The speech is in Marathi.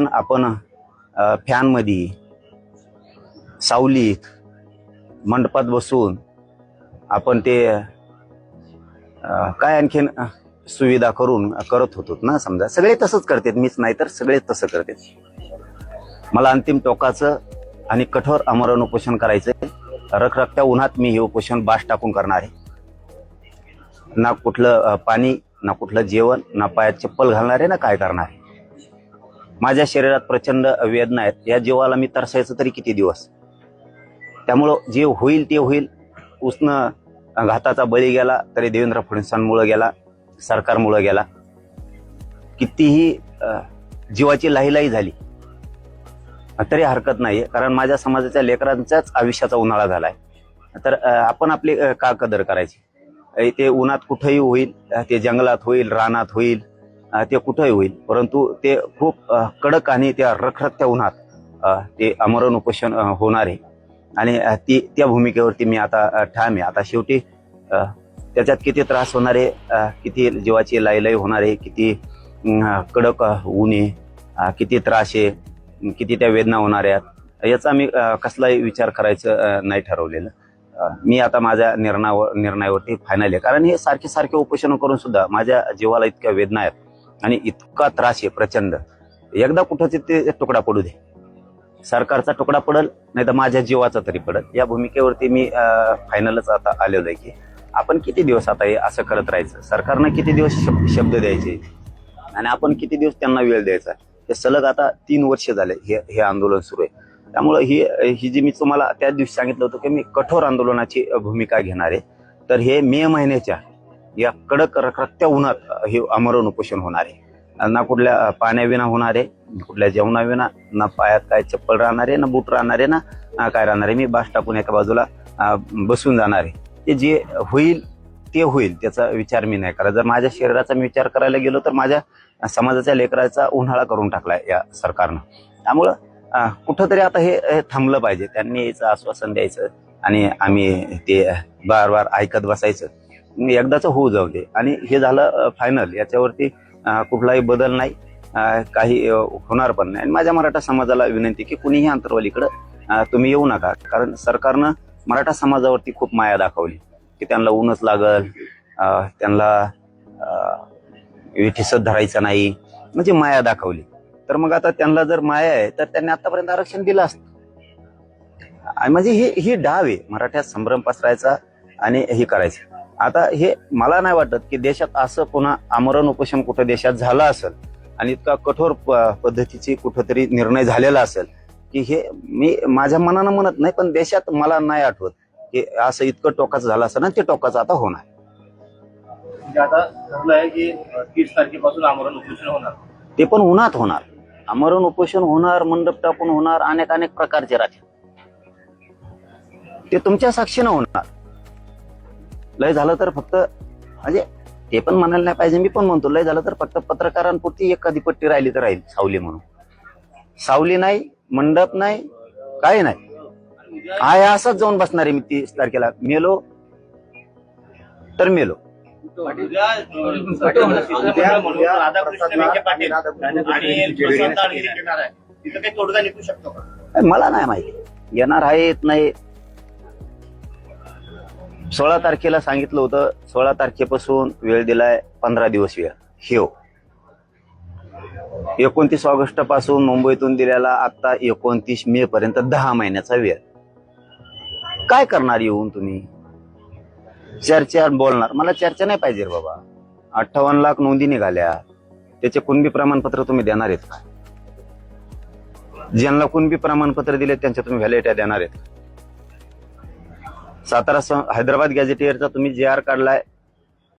आपण फॅनमध्ये सावलीत मंडपात बसून आपण ते काय आणखीन सुविधा करत होतो ना. समजा सगळे तसंच करतात, मीच नाही तर सगळे तसं करतात. मला अंतिम टोकाचं आणि कठोर आमरण उपोषण करायचंय. रखरखत्या उन्हात मी हे उपोषण बास टाकून करणार आहे. ना कुठलं पाणी, ना कुठलं जेवण, ना पायात चप्पल घालणार आहे, ना काय करणार आहे. माझ्या शरीरात प्रचंड वेदना आहेत. या जीवाला मी तरसायचं तरी किती दिवस. त्यामुळं जे होईल ते होईल. उष्ण घाताचा बळी गेला तरी देवेंद्र फडणवीसांमुळे गेला, सरकारमुळे गेला. कितीही जीवाची लाहीलाही झाली तरी हरकत नाहीये, कारण माझ्या समाजाच्या लेकरांच्याच आयुष्याचा उन्हाळा झालाय. तर आपण आपली का कदर करायची. ते उन्हात कुठेही होईल, ते जंगलात होईल, रानात होईल, ते कुठेही होईल, परंतु ते खूप कडक आणि त्या रखरखत्या उन्हात ते आमरण उपोषण होणार आहे. आणि त्या भूमिकेवरती मी आता ठाम आहे. आता शेवटी त्याच्यात किती त्रास होणार आहे, किती जीवाची लाईलाई होणार आहे, किती कडक ऊन आहे, किती त्रास आहे, किती त्या वेदना होणार आहेत, याचा मी कसलाही विचार करायचं नाही ठरवलेलं. मी आता माझ्या निर्णयावरती फायनल आहे. कारण हे सारखे सारखे उपोषण करून सुद्धा माझ्या जीवाला इतक्या वेदना आहेत आणि इतका त्रास आहे प्रचंड. एकदा कुठंच ते तुकडा पडू दे, सरकारचा तुकडा पडल नाही तर माझ्या जीवाचा तरी पडल. या भूमिकेवरती मी फायनलच आता आलेलो आहे की आपण किती दिवस आता हे असं करत राहायचं. सरकारनं किती दिवस शब्द द्यायचे आणि आपण किती दिवस त्यांना वेळ द्यायचा. हे सलग आता 3 वर्ष झाले हे आंदोलन सुरू आहे. त्यामुळं ही जी मी तुम्हाला त्या दिवशी सांगितलं होतं की मी कठोर आंदोलनाची भूमिका घेणार आहे. तर हे मे महिन्याच्या या कडक रखरखत्या उन्हात हे आमरण उपोषण होणार आहे. ना कुठल्या पाण्याविना होणार आहे, कुठल्या जेवणाविना, ना पायात काय चप्पल राहणार आहे, ना बूट राहणार आहे, ना काय राहणार आहे. मी बास टाकून एका बाजूला बसून जाणार आहे. ते जे होईल ते होईल, त्याचा विचार मी नाही करा. जर माझ्या शरीराचा मी विचार करायला गेलो तर माझ्या समाजाच्या लेकराचा उन्हाळा करून टाकलाय या सरकारनं. त्यामुळं कुठंतरी आता हे थांबलं पाहिजे. त्यांनी याचं आश्वासन द्यायचं आणि आम्ही ते बार बार ऐकत बसायचं. एकदाच होऊ जाऊ दे आणि हे झालं फायनल. याच्यावरती कुठलाही बदल नाही, काही होणार पण नाही. आणि माझ्या मराठा समाजाला विनंती की कुणीही अंतरवालीकडं तुम्ही येऊ नका. कारण सरकारनं मराठा समाजावरती खूप माया दाखवली की त्यांना ऊनच लागल, त्यांना विठीसच धरायचं नाही, म्हणजे माया दाखवली. तर मग आता त्यांना जर माया आहे तर त्यांनी आतापर्यंत आरक्षण दिलं असतं. म्हणजे ही डाव आहे मराठ्यात संभ्रम पसरायचा आणि हे करायचं. आता हे मला नाही वाटत की देशात असं पुन्हा आमरण उपोषण कुठं देशात झालं असेल आणि इतका कठोर पद्धतीची कुठंतरी निर्णय झालेला असेल की हे मी माझ्या मनानं म्हणत नाही, पण देशात मला नाही आठवत की असं इतकं टोकाचं झालं असेल. आणि ते टोकाचं आता होणार. म्हणजे आता ठरलं आहे की 30 तारखेपासून आमरण उपोषण होणार. ते पण उन्हात होणार. आमरण उपोषण होणार, मंडप टाकून होणार, अनेक प्रकारचे राहतील. ते तुमच्या साक्षीनं होणार. लय झालं तर फक्त म्हणजे ते पण म्हणायला नाही पाहिजे, मी पण म्हणतो लय झालं तर फक्त पत्रकारांपुरती एखादी पट्टी राहिली तर राहील, सावली म्हणून. सावली नाही, मंडप नाही, काही नाही. असंच जाऊन बसणार आहे मी 30 तारखेला. मेलो तर मेलो. मला नाही माहिती येणार आहेत नाही. 16 तारखेला सांगितलं होतं, 16 तारखेपासून वेळ दिलाय 15 दिवस वेळ. 29 ऑगस्ट पासून मुंबईतून दिलेला आता 29 मे पर्यंत 10 महिन्याचा वेळ. काय करणार येऊन तुम्ही? चर्चा बोलणार. मला चर्चा नाही पाहिजे बाबा. 58 लाख नोंदी निघाल्या, त्याचे कुणबी प्रमाणपत्र तुम्ही देणार आहेत का? ज्यांना कुणबी प्रमाणपत्र दिले त्यांच्या तुम्ही व्हॅलिडिटी देणार आहेत? सातारा हैदराबाद गॅझेटियरचा तुम्ही JR काढलाय,